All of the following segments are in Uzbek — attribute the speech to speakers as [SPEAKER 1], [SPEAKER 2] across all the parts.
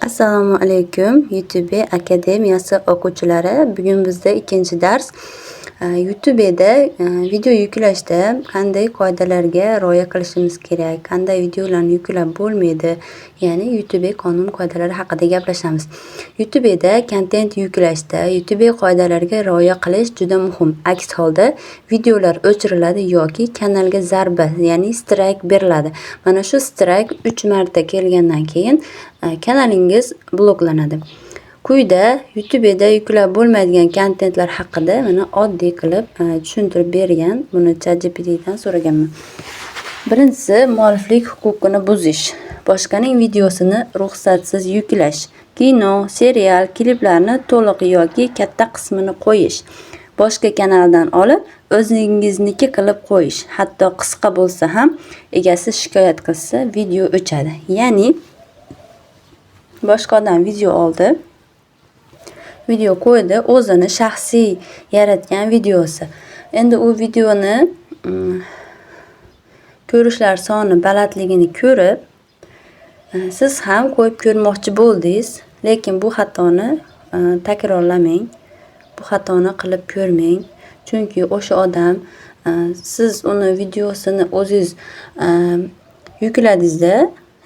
[SPEAKER 1] Assalomu alaykum YouTube akademiyasi o'quvchilari. Bugun bizda ikkinchi dars. YouTube'da video yuklashda qanday qoidalarga rioya qilishimiz kerak, qanday videolarni yuklab bo'lmaydi, ya'ni YouTube qonun qoidalari haqida gaplashamiz. YouTube'da kontent yuklashda YouTube qoidalariga rioya qilish juda muhim. Aks holda videolar o'chiriladi yoki kanalga zarba, ya'ni strike beriladi. Mana shu strike 3 marta kelgandan keyin kanalingiz bloklanadi. Quyida YouTube'da yuklab bo'lmaydigan kontentlar haqida mana oddiy qilib tushuntirib bergan. Buni ChatGPT dan so'raganman. Birinchisi, mualliflik huquqini buzish. Boshqaning videosini ruxsatsiz yuklash. Kino, serial, kliplarni to'liq yoki katta qismini qo'yish. Boshqa kanaldan olib, o'zingizniki qilib qo'yish. Hatto qisqa bo'lsa ham egasi shikoyat qilsa, video o'chadi. Ya'ni boshqa odam video oldi, video qo'ydi, o'zini shaxsiy yaratgan videosi. Endi u videoni ko'rishlar soni balandligini ko'rib, siz ham qo'yib ko'rmoqchi bo'ldingiz, lekin bu xatoni takrorlamang. Bu xatoni qilib ko'rmang. Chunki o'sha odam siz uni videosini o'zingiz yukladingizda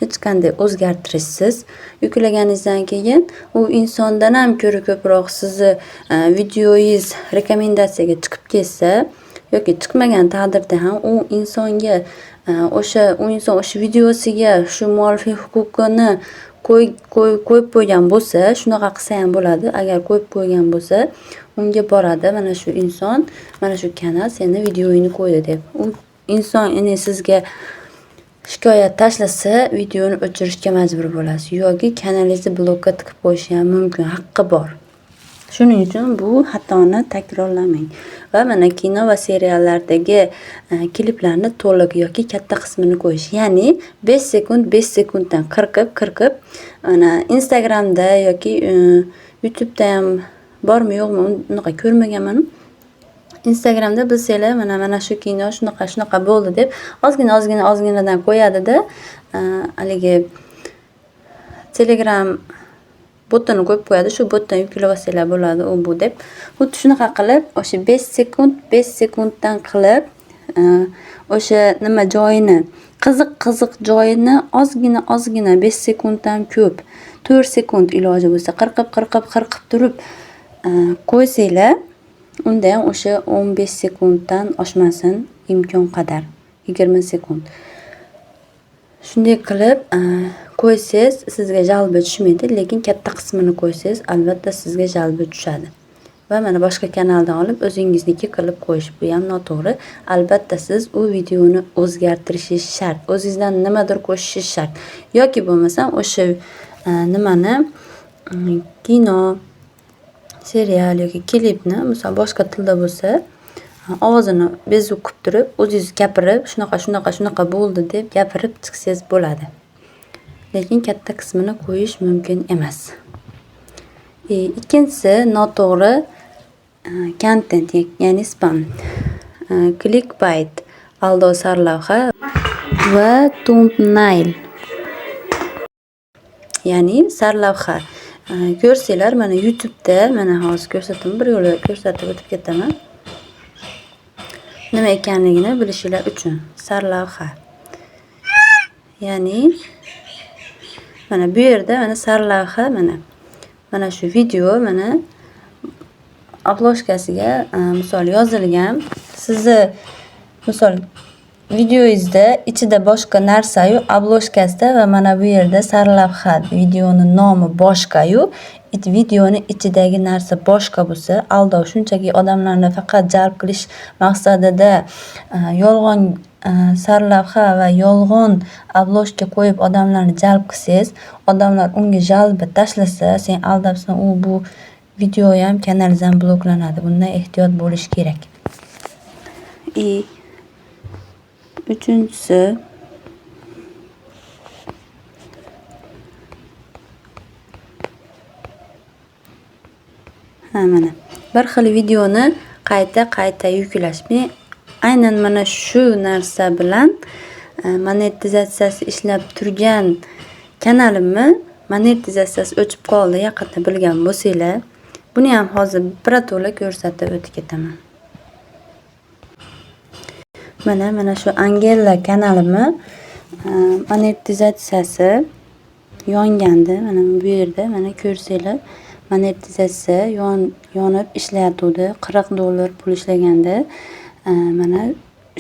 [SPEAKER 1] hech qanday o'zgartirishsiz yuklaganingizdan keyin u insondan ham ko'ra ko'proq sizni videoyingiz rekomendatsiyaga chiqib ketsa yoki chiqmagan taqdirda ham u insonga u inson o'sha videosiga shu mualliflik huquqini qo'yib qo'ygan bo'lsa, shunaqa qilsa ham bo'ladi. Agar qo'yib qo'ygan bo'lsa, unga boradi, mana shu inson, mana shu kanal seni videoyingni qo'ydi deb. U inson endi sizga shikoyat tashlasa, videoni o'chirishga majbur bo'lasiz yoki kanalingizni blokka tiqib qo'yish ham mumkin, haqqi bor. Shuning uchun bu xatoni takrorlamang. Va mana kino va seriallardagi kliplarni to'liq yoki katta qismini qo'yish. Ya'ni 5 sekunddan qirqib mana Instagramda yoki YouTube'da ham bormi yo'qmi unaqa ko'rmaganman. Instagramda bilsanglar mana shu kino shunaqa bo'ldi deb ozginadan qo'yadi-da, haligi Telegram botni qo'yib qo'yadi, shu botdan yuklab olsanglar bo'ladi u bu deb. Xuddi shunaqa qilib, o'sha 5 sekunddan qilib, o'sha nima joyini, qiziq joyini ozgina 5 sekunddan ko'p, 4 sekund iloji bo'lsa qirqib turib qo'ysanglar, unda ham o'sha 15 sekunddan oshmasin imkon qadar, 20 sekund. Shunday qilib qo'ysangiz sizga jalbi tushmaydi, lekin katta qismini qo'ysangiz albatta sizga jalbi tushadi. Va mana boshqa kanaldan olib o'zingizniki qilib qo'yish, bu ham noto'g'ri. Albatta siz u videoni o'zgartirishingiz shart. O'zingizdan nimadir qo'shishingiz shart. Yoki bo'lmasa o'sha nimani kino, serial yoki klipni, misol boshqa tilda bo'lsa, ovozini bezuk qilib turib, o'zingiz gapirib, shunaqa bo'ldi deb gapirib chiqsangiz bo'ladi. Lekin katta qismini qo'yish mumkin emas. Ikkinchisi noto'g'ri content, ya'ni spam, clickbait, aldov sarlavha va thumbnail. Ya'ni sarlavha. Ko'rsanglar mana YouTube'da, mana hozir ko'rsataman, bir yo'la ko'rsatib o'tib ketaman. Nima ekanligini bilishinglar uchun sarlavha. Ya'ni mana bu yerda mana sarlavha, mana shu video mana obloshkasiga misol yozilgan. Sizni misol videoyingizda ichida boshqa narsa-yu obloshkasida va mana bu yerda sarlavha, videoning nomi boshqa-yu videoni ichidagi narsa boshqa bo'lsa, aldov, shunchaki odamlarni faqat jalb qilish maqsadida yolg'on sarlavha va yolg'on obloshka qo'yib odamlarni jalb qilsangiz, odamlar unga jalbi tashlasa, sen aldabsan, bu video ham kanalingizdan bloklanadi. Bundan ehtiyot bo'lish kerak. Uchinchisi mana bir xil videoni qayta yuklash. Men aynan mana shu narsa bilan monetizatsiyasi ishlab turgan kanalimni monetizatsiyasi o'chib qoldi yaqinda bilgan bo'lsanglar. Buni ham hozir birato'la ko'rsatib o'tib ketaman. Mana shu Angela kanalimni monetizatsiyasi yongandi. Mana bu yerda mana ko'rsanglar, monetizatsiya yonib ishlayotgandi. $40 pul ishlaganda mana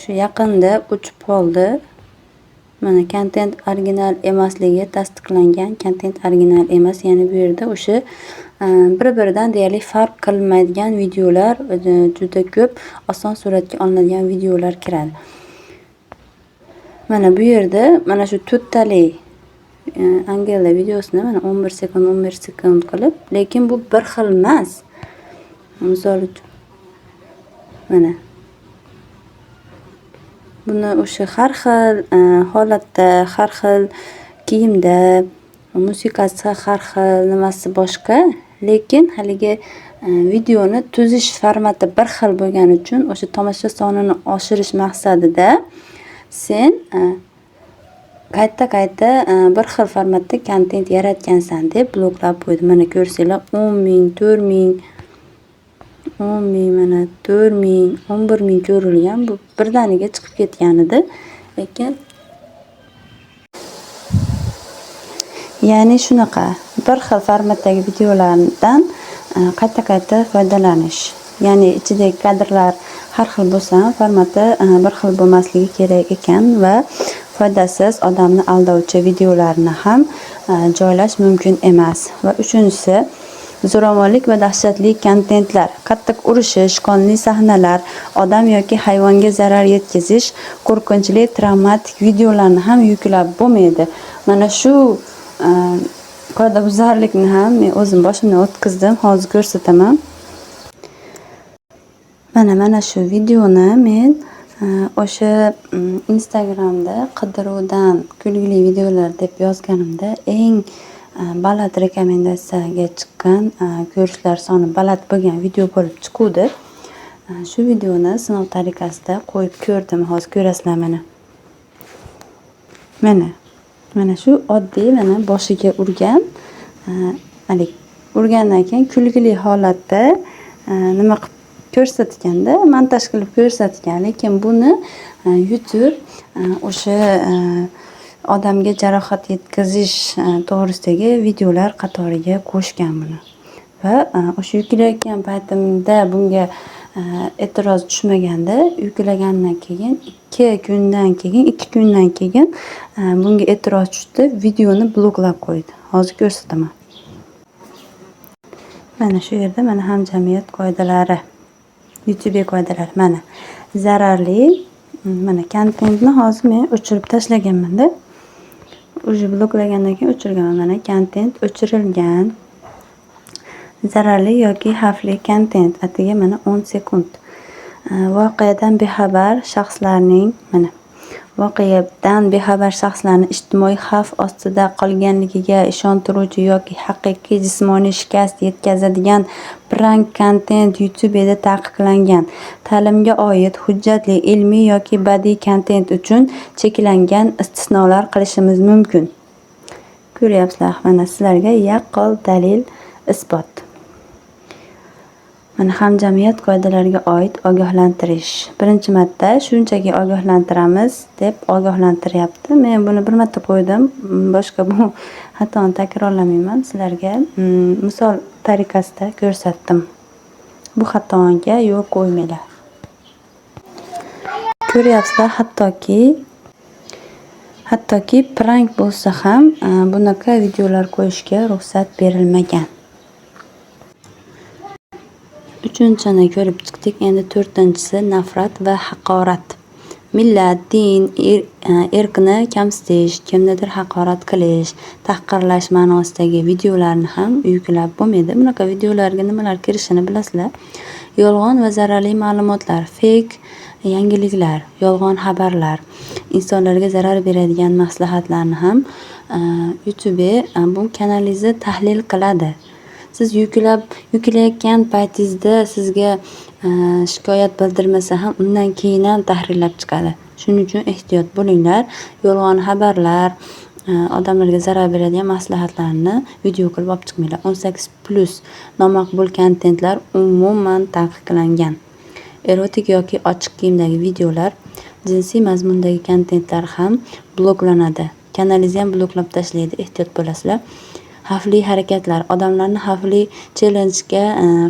[SPEAKER 1] shu yaqinda o'chib qoldi. Mana content original emasligi tasdiqlangan. Content original emas, ya'ni bu yerda o'sha bir-biridan deyarli farq qilmaydigan videolar, juda ko'p oson suratga olinadigan videolar kiradi. Mana bu yerda mana shu 4 tali Angela videosini mana 11 sekund qilib, lekin bu bir xil emas. Misol uchun mana buni o'sha har xil holatda, har xil kiyimda, musiqasi har xil, nimasi boshqa, lekin haligi videoni tuzish formati bir xil bo'lgani uchun o'sha tomosha sonini oshirish maqsadida sen qayta bir xil formatda kontent yaratgansan deb bloklab qo'ydi. Mana ko'rsanglar 10.000, 4.000, 10.000, mana 4.000, 11.000 ko'rilgan. Bu birdaniga chiqib ketgan edi. Lekin ya'ni shunaqa bir xil formatdagi videolardan qayta foydalanish. Ya'ni ichidagi kadrlar har xil bo'lsa ham formati bir xil bo'lmasligi kerak ekan va foydasiz, odamni aldovchi videolarni ham joylash mumkin emas. Va uchinchisi, zo'ravonlik va dahshatli kontentlar, qattiq urishish, qonli sahnalar, odam yoki hayvonga zarar yetkazish, qo'rqinchli, travmatik videolarni ham yuklab bo'lmaydi. Mana shu qoidabuzarlikni ham men o'zim boshimdan o'tkazdim, hozir ko'rsataman. Mana shu videoni men o'sha Instagramda qidiruvdan kulgili videolar deb yozganimda eng baland rekomendatsiyaga chiqqan, ko'rishlar soni baland bo'lgan video bo'lib chiquvdi. Shu videoni sinov tariqasida qo'yib ko'rdim. Hozir ko'rasizlar mana. Mana shu oddiy mana boshiga urgan, urgandan keyin kulgili holatda nima qilib ko'rsatganda, montaj qilib ko'rsatgan, lekin buni YouTube o'sha odamga jarohat yetkazish to'g'risidagi videolar qatoriga qo'shgan buni. Va o'sha yuklayotgan paytimda bunga e'tiroz tushmaganda, yuklagandan keyin 2 kundan keyin bunga e'tiroz tushdi, videoni bloklab qo'ydi. Hozir ko'rsataman. Mana shu yerda mana hamjamiyat qoidalari, YouTube qoidalari, mana zararli, mana kontentni hozir men o'chirib tashlaganman-da. O'sha bloklagandan keyin o'chirganman. Mana kontent o'chirilgan. Zararli yoki xavfli kontent atiga mana 10 sekund. Voqeadan bexabar shaxslarning ijtimoiy xavf ostida qolganligiga ishontiruvchi yoki haqiqiy jismoniy shikast yetkazadigan prank kontent YouTube'da taqiqlangan. Ta'limga oid hujjatli, ilmiy yoki badiiy kontent uchun cheklangan istisnolar qilishimiz mumkin. Ko'ryapsizlar, mana sizlarga yaqqol dalil, isbot. Mana hamjamiyat qoidalariga oid ogohlantirish. Birinchi marta shunchaki ogohlantiramiz deb ogohlantiryapti. Men buni bir marta qo'ydim. Boshqa bu xatoni takrorlamayman. Sizlarga misol tariqasida ko'rsatdim. Bu xatoga yo'l qo'ymanglar. Ko'ryapsizlar, hattoki prank bo'lsa ham bunaqa videolar qo'yishga ruxsat berilmagan. 3-ni ko'rib chiqdik. Endi 4-si nafrat va haqorat. Millat, din, erkni kamsitish, kimnidir haqorat qilish, tahqirlash ma'nosidagi videolarni ham yuklab bo'lmaydi. Bunaqa videolarga nimalar kirishini bilasizlar. Yolg'on va zararli ma'lumotlar, fake yangiliklar, yolg'on xabarlar, insonlarga zarar beradigan maslahatlarni ham YouTube bu kanalingizni tahlil qiladi. Siz yuklayotgan paytingizda sizga shikoyat bildirmasa ham undan keyin ham tahrirlab chiqadi. Shuning uchun ehtiyot bo'linglar. Yolg'on xabarlar, odamlarga zarar beradigan maslahatlarni video qilib olib chiqmanglar. 18+ nomaqbul kontentlar umuman taqiqlangan. Erotik yoki ochiq kiyimdagi videolar, jinsiy mazmundagi kontentlar ham bloklanadi. Kanalingizni ham bloklab tashlaydi, ehtiyot bo'lasizlar. Xavfli harakatlar, odamlarni xavfli chellenjga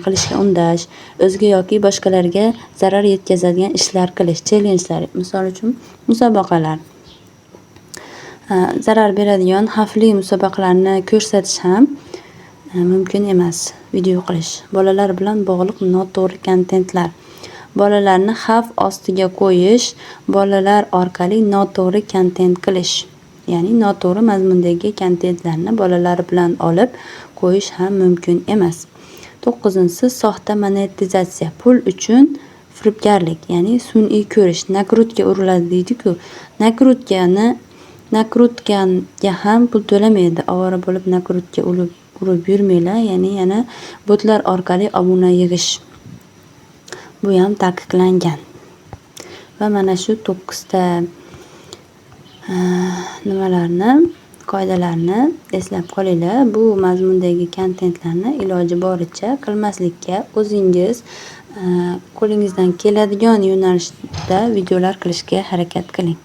[SPEAKER 1] qilishga undash, o'ziga yoki boshqalarga zarar yetkazadigan ishlar qilish, chellenjlar, misol uchun musobaqalar. Zarar beradigan xavfli musobaqalarni ko'rsatish ham mumkin emas. Video qilish, bolalar bilan bog'liq noto'g'ri kontentlar, bolalarni xavf ostiga qo'yish, bolalar orqali noto'g'ri kontent qilish, ya'ni noto'g'ri mazmundagi kontentlarni bolalar bilan olib qo'yish ham mumkin emas. 9-si soxta monetizatsiya, pul uchun firibgarlik, ya'ni sun'iy ko'rish, nakrutka uriladi deydi-ku. Nakrutkaga ham pul to'lamaydi. Ovora bo'lib nakrutka urib yurmanglar, ya'ni yana botlar orqali obuna yig'ish. Bu ham taqiqlangan. Va mana shu 9ta qoidalarni eslab qolinglar. Bu mazmundagi kontentlarni iloji boricha qilmaslikka, o'zingiz qo'lingizdan keladigan yo'nalishda videolar qilishga harakat qiling.